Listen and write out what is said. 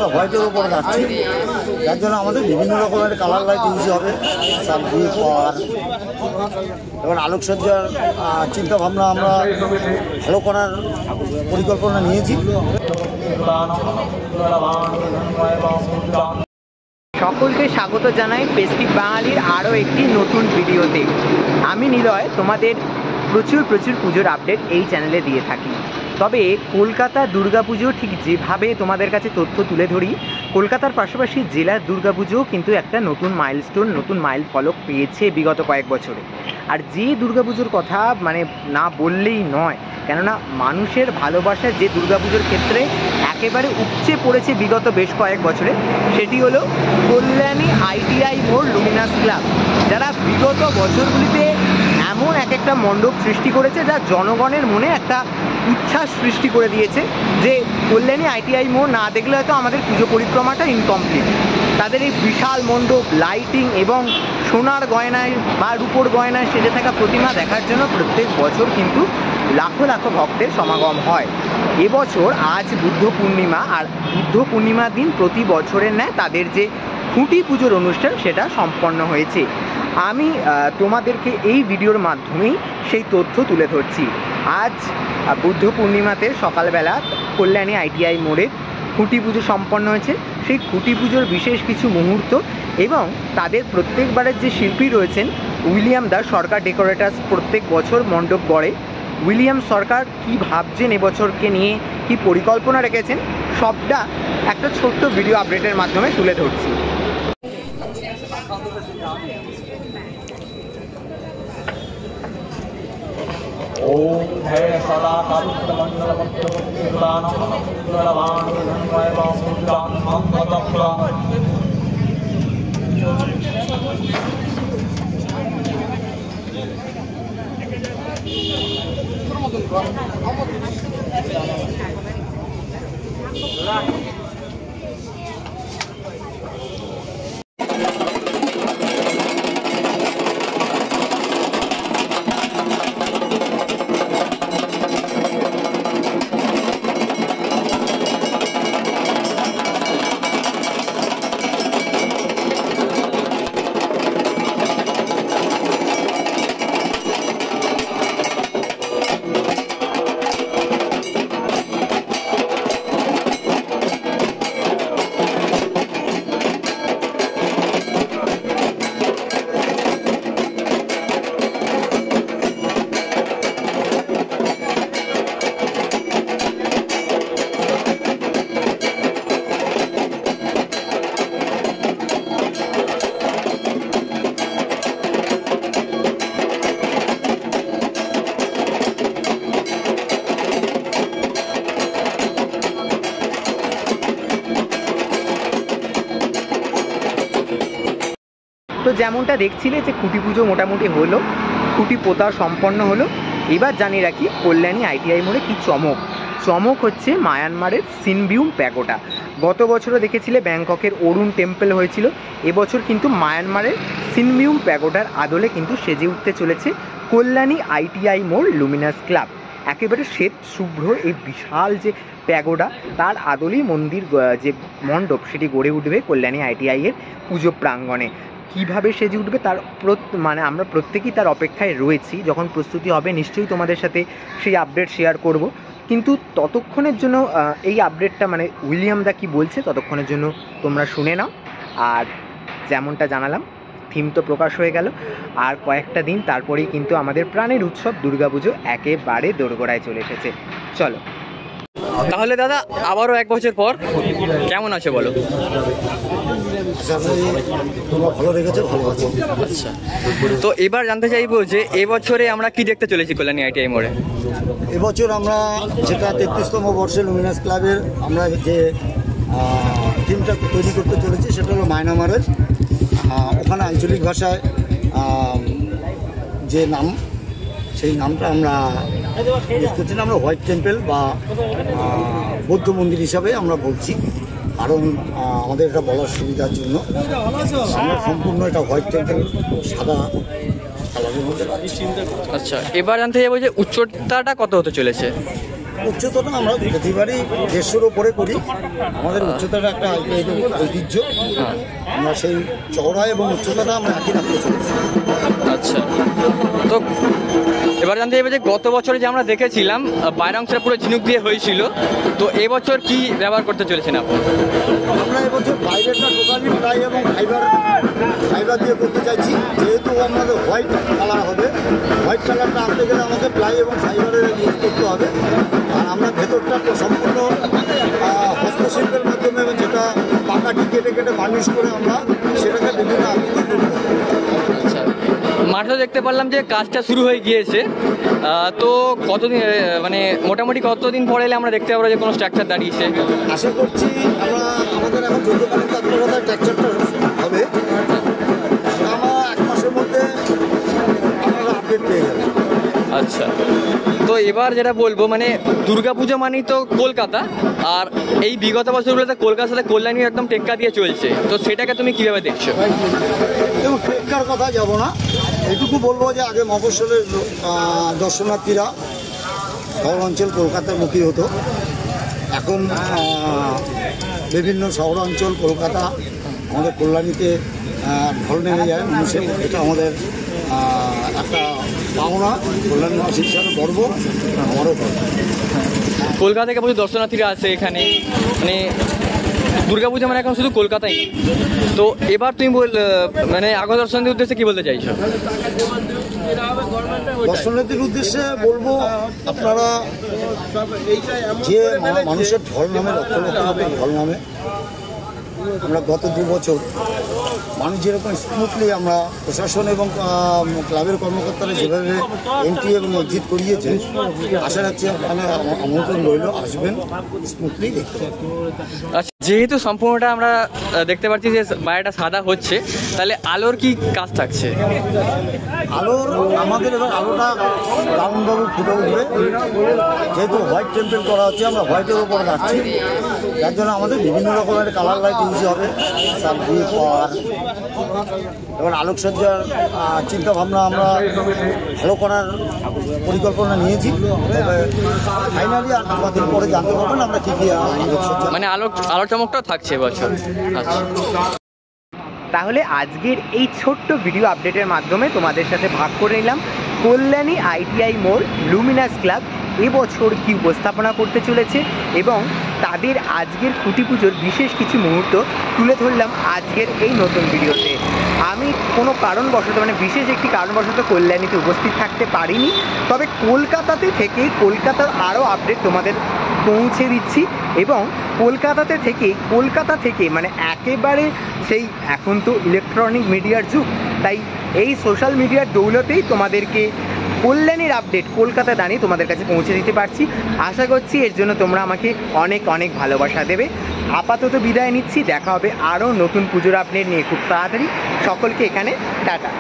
আমরা হোয়াইটের উপরে রাখছি, যার জন্য আমাদের বিভিন্ন রকমের কালার লাইট ইউজ হবে। আর এবং আলোকসজ্জার চিন্তাভাবনা আমরা ভালো করার পরিকল্পনা নিয়েছি। সকলকে স্বাগত জানাই ফেস্টিভ বাঙালির আরও একটি নতুন ভিডিওতে। আমি নিলয় তোমাদের প্রচুর পুজোর আপডেট এই চ্যানেলে দিয়ে থাকি। তবে কলকাতা দুর্গাপুজো ঠিক যেভাবে তোমাদের কাছে তথ্য তুলে ধরি, কলকাতার পাশাপাশি জেলার দুর্গাপুজোও কিন্তু একটা নতুন মাইলস্টোন, নতুন মাইল ফলক পেয়েছে বিগত কয়েক বছরে। আর যে দুর্গাপুজোর কথা মানে না বললেই নয়, কেননা মানুষের ভালোবাসা যে দুর্গাপুজোর ক্ষেত্রে একেবারে উপচে পড়েছে বিগত বেশ কয়েক বছরে, সেটি হলো কল্যাণী ITI মোড় লুমিনাস ক্লাব, যারা বিগত বছরগুলিতে এমন এক একটা মণ্ডপ সৃষ্টি করেছে যা জনগণের মনে একটা উচ্ছ্বাস সৃষ্টি করে দিয়েছে যে কল্যাণী ITI মোড় না দেখলে হয়তো আমাদের পুজো পরিক্রমাটা ইনকমপ্লিট। তাদের এই বিশাল মণ্ডপ, লাইটিং এবং সোনার গয়নায় বা রূপোর গয়নায় সেজে থাকা প্রতিমা দেখার জন্য প্রত্যেক বছর কিন্তু লাখো লাখো ভক্তের সমাগম হয়। এবছর আজ বুদ্ধ পূর্ণিমা, আর বুদ্ধ পূর্ণিমার দিন প্রতি বছরের ন্যায় তাদের যে খুঁটি পুজোর অনুষ্ঠান সেটা সম্পন্ন হয়েছে। আমি তোমাদেরকে এই ভিডিওর মাধ্যমেই সেই তথ্য তুলে ধরছি। আজ বুদ্ধ পূর্ণিমাতে সকালবেলা কল্যাণী ITI মোড়ে খুঁটি পুজো সম্পন্ন হয়েছে। সেই খুঁটি পুজোর বিশেষ কিছু মুহূর্ত এবং তাদের প্রত্যেকবারের যে শিল্পী রয়েছেন উইলিয়াম দাস সরকার ডেকোরেটার্স, প্রত্যেক বছর মণ্ডপ গড়ে। উইলিয়াম সরকার কী ভাবছেন এবছরকে নিয়ে, কী পরিকল্পনা রেখেছেন, সবটা একটা ছোট্ট ভিডিও আপডেটের মাধ্যমে তুলে ধরছি। ओम जय सदा कारुण्यमंडल मंत्रमुक्तिर्दान मंगलवान धन्वयवां मुद्रां मंगलप्रां তো যেমনটা দেখছিলে যে খুঁটি পুজো মোটামুটি হলো, খুঁটি পোতা সম্পন্ন হলো। এবার জানিয়ে রাখি কল্যাণী ITI মোড়ে কী চমক হচ্ছে মায়ানমারের সিনবিউম প্যাগোডা। গত বছরও দেখেছিলে ব্যাংককের অরুণ টেম্পল হয়েছিল, এবছর কিন্তু মায়ানমারের সিনবিউম প্যাগোডার আদলে কিন্তু সেজে উঠতে চলেছে কল্যাণী ITI মোড় লুমিনাস ক্লাব। একেবারে শ্বেত শুভ্র এই বিশাল যে প্যাগোডা, তার আদলেই মন্দির যে মণ্ডপ সেটি গড়ে উঠবে কল্যাণী ITI এর পুজো প্রাঙ্গণে। কীভাবে সেজে উঠবে তার মানে আমরা প্রত্যেকেই তার অপেক্ষায় রয়েছি। যখন প্রস্তুতি হবে নিশ্চয়ই তোমাদের সাথে সেই আপডেট শেয়ার করব, কিন্তু ততক্ষণের জন্য এই আপডেটটা মানে উইলিয়াম দা কী বলছে ততক্ষণের জন্য তোমরা শুনে নাও। আর যেমনটা জানালাম, থিম তো প্রকাশ হয়ে গেল, আর কয়েকটা দিন তারপরেই কিন্তু আমাদের প্রাণের উৎসব দুর্গাপুজো একেবারে দোরগোড়ায় চলে এসেছে। চলো তাহলে দাদা আবারও এক বছর পর কেমন আছে বলো? ভালো রেখেছো, ভালো আছে। আচ্ছা, তো এবার জানতে চাইবো যে এবছরে আমরা কি দেখতে চলেছি কল্যাণী ITI মোড়ে? এবছর আমরা যেটা 33তম বর্ষে লুমিনাস ক্লাবের আমরা যে থিমটা তৈরি করতে চলেছি সেটা হলো মায়ানমারের। ওখানে আঞ্চলিক ভাষায় যে নাম, সেই নামটা আমরা ইউজ করছি না, আমরা হোয়াইট টেম্পল বা বৌদ্ধ মন্দির হিসাবে আমরা বলছি, কারণ আমাদের এটা বলার সুবিধার জন্য আমরা সম্পূর্ণ এটা হোয়াইট টেম্পল সাদা কালারের মধ্যে। আচ্ছা, এবার জানতে যাবো যে উচ্চতাটা কত হতে চলেছে? উচ্চতাটা আমরা প্রতিবারই 150-র ওপরে করি। আমাদের উচ্চতাটা একটা ঐতিহ্য, আমরা সেই চওড়া এবং উচ্চতাটা আমরা একই রাখতে চলেছি। আচ্ছা, তো এবার জানতে চাইবো যে গত বছরে যে আমরা দেখেছিলাম বাইরের অংশটা পুরো ঝিনুক দিয়ে হয়েছিল, তো এবছর কি ব্যবহার করতে চলেছেন আপনি? আমরা এবছর বাইরেটা টোটালি প্লাই এবং ফাইবার দিয়ে করতে চাইছি। যেহেতু আমাদের হোয়াইট কালার হবে, হোয়াইট কালারটা আনতে গেলে আমাদের প্লাই এবং ফাইবারের ইউজ করতে হবে। আর আমরা ভেতরটা তো সম্পূর্ণ হস্তশিল্পের মাধ্যমে, যেটা পাকাটি কেটে কেটে বার্নিশ করে আমরা সেটাকে বিভিন্ন আকৃতি করব। আচ্ছা, মাঠে দেখতে পারলাম যে কাজটা শুরু হয়ে গিয়েছে, তো কতদিন মানে মোটামুটি কতদিন পরে এলে আমরা দেখতে পাবো যে কোনো স্ট্রাকচার দাঁড়িয়েছে? আশা করছি আমাদের এখন যৌথকালীন তৎপরতায় ট্রাকচারটা হবে, আমরা 1 মাসের মধ্যে আপনারা আপডেট পেয়ে যাবেন। আচ্ছা, তো এবার যেটা বলবো মানে দুর্গাপুজো মানেই তো কলকাতা, আর এই বিগত বছরগুলোতে কলকাতার সাথে কল্যাণী একদম টেক্কা দিয়ে চলছে, তো সেটাকে তুমি কিভাবে দেখছো? এবং টেক্কার কথা যাব না, এটুকু বলবো যে আগে মফস্বলের দর্শনার্থীরা শহর অঞ্চল কলকাতার মুখী হতো, এখন বিভিন্ন শহর অঞ্চল কলকাতা আমাদের কল্যাণীতে ঢল নেমে যায় মানুষের। এটা আমাদের একটা পাওনা, কল্যাণীবাসী হিসাবে গর্ব, আমারও গর্ব। কলকাতা থেকে প্রচুর দর্শনার্থীরা আছে এখানে, মানে দুর্গাপূজা মানে এখন শুধু কলকাতায়। তো এবার তুমি মানে আগত দর্শনার্থীর উদ্দেশ্যে কি বলতে চাইছো? দর্শনার্থীর উদ্দেশ্যে বলবো, আপনারা যে মানুষের ঢল নামে, লক্ষ লক্ষ ঢল নামে, আমরা গত 2 বছর মানুষ যেরকম স্মুথলি আমরা প্রশাসন এবং ক্লাবের কর্মকর্তারা যেভাবে এন্ট্রি এবং এক্সিট করিয়েছে, আশা রাখছি আপনারা আমন্ত্রণ রইল, আসবেন, স্মুথলি দেখতে পাবেন। আচ্ছা, যেহেতু সম্পূর্ণটা আমরা দেখতে পাচ্ছি যে বাইরেটা সাদা হচ্ছে, তাহলে আলোর কি কাজ থাকছে? আলোর আমাদের এবার আলোটা দারুণভাবে ফুটে উঠবে, যেহেতু হোয়াইট টেম্পেল করা হচ্ছে, আমরা হোয়াইটের উপরে রাখছি, যার জন্য আমাদের বিভিন্ন রকমের কালার লাইট ইউজ হবে। এবার আলোকসজ্জার চিন্তাভাবনা আমরা ভালো করার পরিকল্পনা নিয়েছি, তবে ফাইনালি আমাদের পরে জানতে পারবেন আমরা কী কী আলোকসজ্জা, মানে আলোর চমকটাও থাকছে এবছর। আচ্ছা, তাহলে আজকের এই ছোট্ট ভিডিও আপডেটের মাধ্যমে তোমাদের সাথে ভাগ করে নিলাম কল্যাণী ITI মোড় লুমিনাস ক্লাব এবছর কি উপস্থাপনা করতে চলেছে, এবং তাদের আজকের খুঁটি পুজোর বিশেষ কিছু মুহূর্ত তুলে ধরলাম আজকের এই নতুন ভিডিওতে। আমি কোনো কারণবশত, মানে বিশেষ একটি কারণবশত কল্যাণীতে উপস্থিত থাকতে পারিনি, তবে কলকাতাতে থেকে কলকাতার আরও আপডেট তোমাদের পৌঁছে দিচ্ছি, এবং কলকাতা থেকে মানে একেবারে সেই, এখন তো ইলেকট্রনিক মিডিয়ার যুগ, তাই এই সোশ্যাল মিডিয়ার দৌলতেই তোমাদেরকে কল্যাণীর আপডেট কলকাতা দাঁড়িয়ে তোমাদের কাছে পৌঁছে দিতে পারছি। আশা করছি এর জন্য তোমরা আমাকে অনেক অনেক ভালোবাসা দেবে। আপাতত বিদায় নিচ্ছি, দেখা হবে আরও নতুন পুজোর আপডেট নিয়ে খুব তাড়াতাড়ি। সকলকে এখানে টাটা।